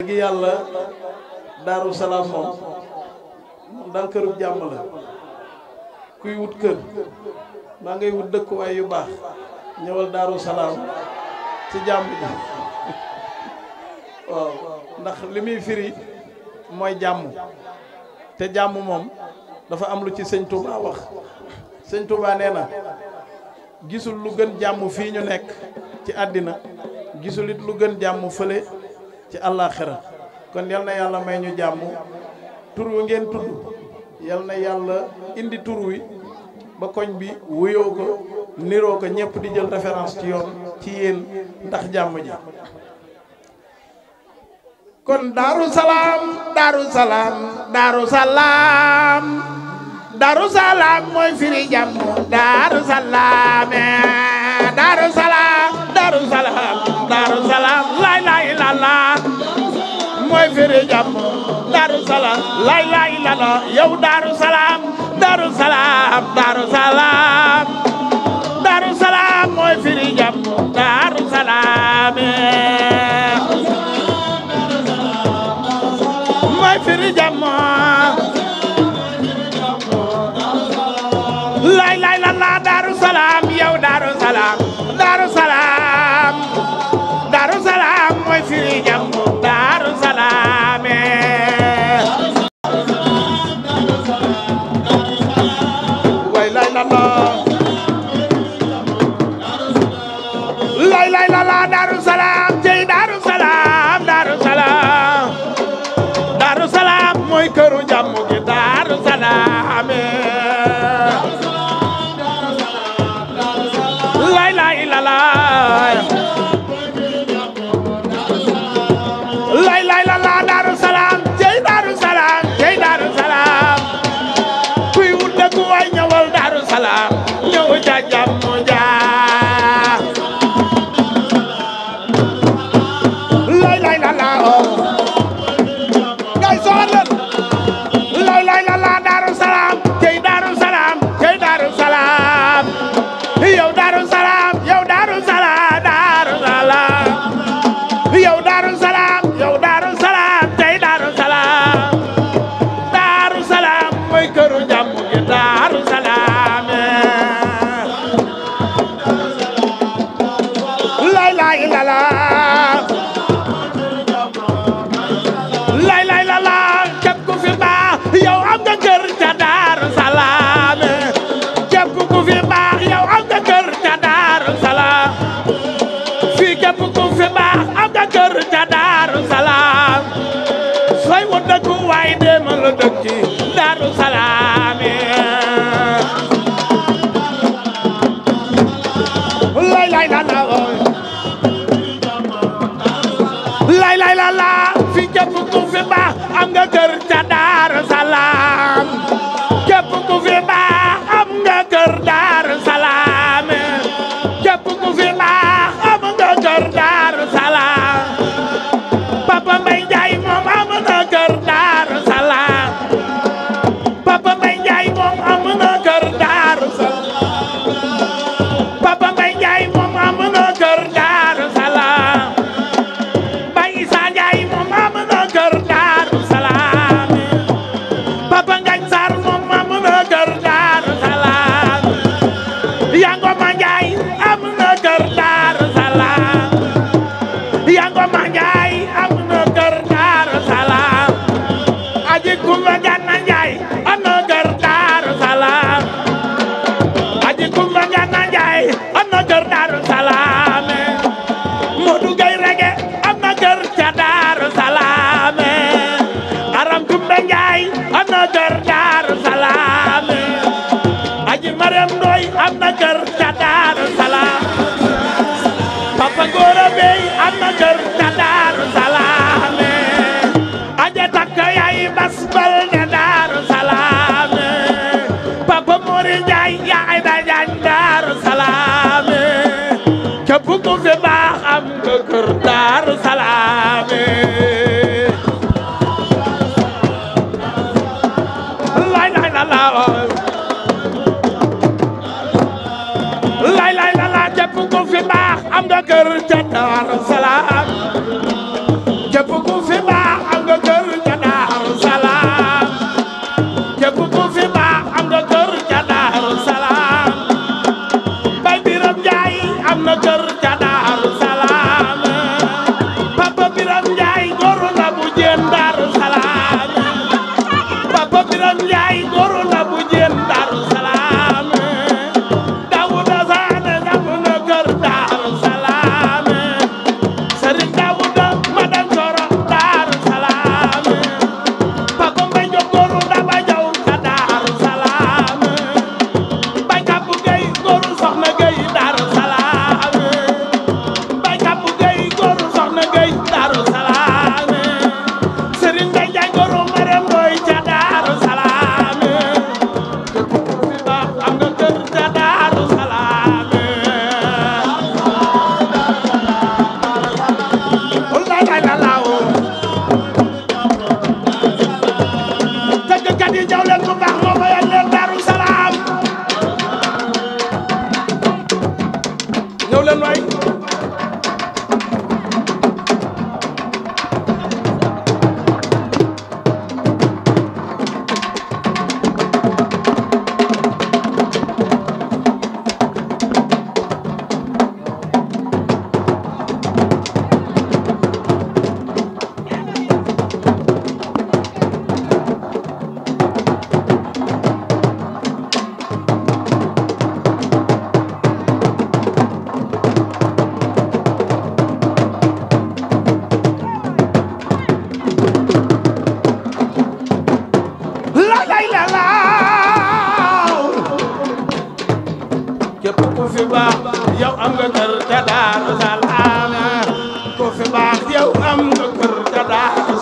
gi yàlla Daaru Salaam moom daal kërub jàmm la kuy wut kër maa ngay wut dëkkuwaay yu baax ñëwal Daaru Salaam ci jàmm ji waaw ndax li muy firi mooy jàmm te jàmm moom dafa am lu ci sëñ Touba wax sëñ Touba nee na gisul lu gën jàmm fii ñu nekk ci àddina gisul it lu gën jàmm fële ci àllaaxira kon yal na yàlla may ñu jàmm tur wi ngeen tudd yal na yàlla indi tur wi ba koñ bi wuyoo ko niroo ko ñëpp di jël référence ci yoon ci yéen ndax jàmm ji kon Daaru Salaam Daaru Salaam Daaru Salaam Daaru Salaam mooy firi jàmm Daaru Salaam Daaru Salaam Daaru Salaam Daaru Salaam lay lay la la mooy firi jàmm Daaru Salaam lay lay la la yow Daaru Salaam Daaru Salaam Daaru Salaam Daaru Salaam mooy firi jàmm Daaru Salaam mooy firi jàmm lay lay la la Daaru Salaam yow Daaru Salaam Daaru Salaam Daaru Salaam mooy firi jàmm Daaru Salaam way lay la la lay lay la la Daaru Salaam tey Daaru Salaam Daaru Salaam Daaru Salaam mooy këru jàmm gi Daaru Salaam lay lay la la lay lay la la Daaru Salaam tey Daaru Salaam tey Daaru Salaam kuy wut dëkk waay ñëwal Daaru Salaam ñëw ja jàmm ja lay lay la la ngay soxal lay lay la la Daaru Salaam tey Daaru Salaam tey Daaru Salaam yow Daaru Salaam yow Daaru Salaam Daaru Salaam yow Daaru Salaam yow Daaru Salaam tey Daaru Salaam Daaru Salaam mooy këru jàmm gi Daaru Salaam lay lay la la lay lay la la képp ku fi baax yow am nga kër ca Daaru Salaam képp ku fi baax yow am nga kër ca Daaru Salaam fii képp ku fi baax am nga kër ca Daaru Salaam sooy wut dëkk waay demal la dëkk ci Daaru Salaam lay lay la la lay lay la la fii képp ku fi baax am nga kër ca Daaru Salaam képp ku fi baax am nga kër Daaru Salaam képp ku fi baax am nga kër Daaru Salaam Papa Mbay Njaay moom am na kër Daaru Salaam Papa Mbay Njaay moom am na kër Daaru Salaam Papa Mbay Njaay moom am na kër Daaru Salaam Bay Isa Njaay moom am na kër Daaru Salaam Papa Ngañ Sarr moom am na kër Daaru Salaam Yangoma Njaay am na kër Daaru Salaam Yangoma Njaay am na kër Daaru Salaam Aji Kumba Gana Njaay am na kër Daaru Salaam Aji Kumba Gana Njaay am na kër Daaru Salaam Modou Gay Rege am na kër ca Daaru Salaam Aram Kumba Njaay am na kër Daaru Salaam Aji Mariam Ndoy am na kër ca Daaru Salaam Papa Gora Bey am na kër ca Daaru Salaam Aja Takka yaay Bas Bal ne Daaru Salaam Papa Mori Njaay yaay da jaañ Daaru Salaam képp ku fi baax am nga kër Daaru Salaam lay lay la la lay lay la la képp ku fi baax am nga kër ca Daaru Salaam képp ku fi baax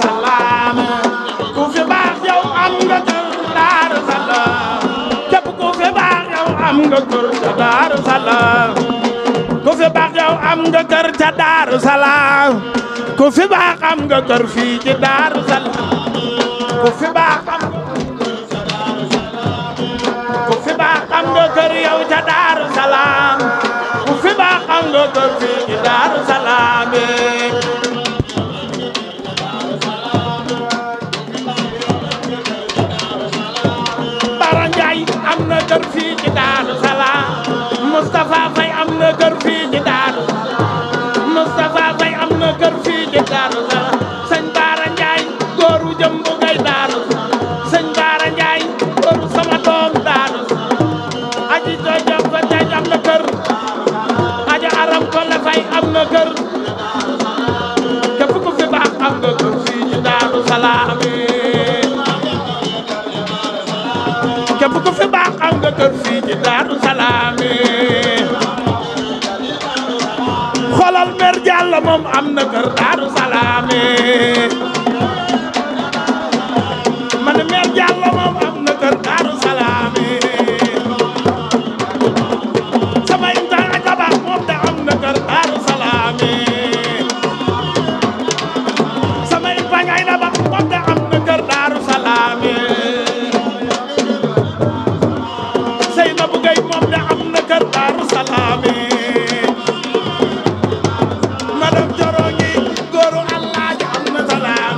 Salaam ku fi baax yow am nga kër Daaru Salaam képp ku fi baax yow am nga kër ca Daaru Salaam ku fi baax yow am nga kër ca Daaru Salaam ku fi baax am nga kër fii ci Daaru Salaam ku fi baax am ku fi baax am nga kër yow ca Daaru Salaam ku fi baax am nga kër fii ci Daaru Salaam Bara Njaay am na kër fii ci Daaru Salaam Moustapha Faye am na kër fii ci Daaru Moustapha Faye am na kër fii ci Daaru Salaam sëñ Bara Njaay góoru jëmbu ngay Daaru sëñ Bara Njaay góoru sama doom Daaru aji jojo fa tey am na kër aja aram ko la fay am na kër képp ku fi baax am nga kër fii ci Daaru Salaam képp ku fi baax am nga kër fii ci Daaru Salaam xoolal mer Jàlla moom am na kër Daaru Salaam man mer Jàlla moom am na kër Daaru Salaam sama intaan a jabar moom da am na kër Daaru Salaam sama intaan ay daba moom da am na kër Daaru Salaam Seynabu Gay moom da am na kër Daaru Salaam madame Joro ngi góoru Allah ja am na salaam